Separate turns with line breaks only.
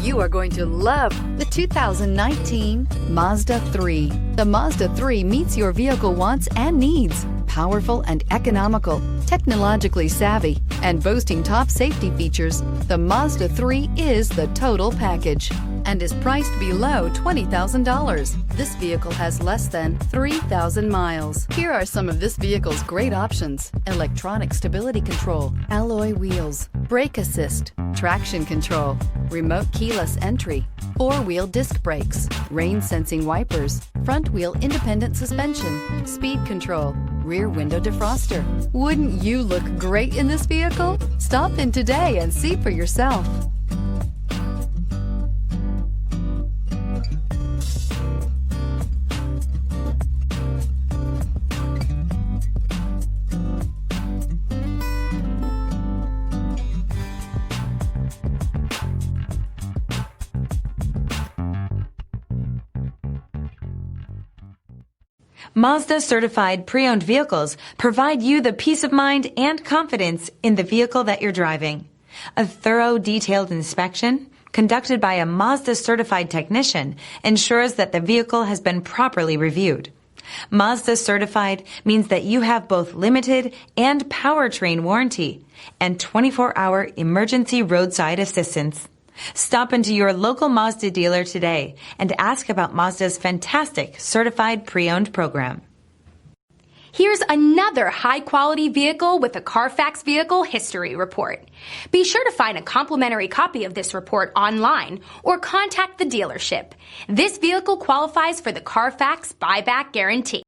You are going to love the 2019 Mazda 3. The Mazda 3 meets your vehicle wants and needs. Powerful and economical, technologically savvy, and boasting top safety features, the Mazda 3 is the total package and is priced below $20,000. This vehicle has less than 3,000 miles. Here are some of this vehicle's great options: electronic stability control, alloy wheels, brake assist, traction control, remote keyless entry, four-wheel disc brakes, rain-sensing wipers, front-wheel independent suspension, speed control, rear window defroster. Wouldn't you look great in this vehicle? Stop in today and see for yourself.
Mazda certified pre-owned vehicles provide you the peace of mind and confidence in the vehicle that you're driving. A thorough, detailed inspection conducted by a Mazda certified technician ensures that the vehicle has been properly reviewed. Mazda certified means that you have both limited and powertrain warranty and 24-hour emergency roadside assistance. Stop into your local Mazda dealer today and ask about Mazda's fantastic certified pre-owned program.
Here's another high-quality vehicle with a Carfax Vehicle History Report. Be sure to find a complimentary copy of this report online or contact the dealership. This vehicle qualifies for the Carfax Buyback Guarantee.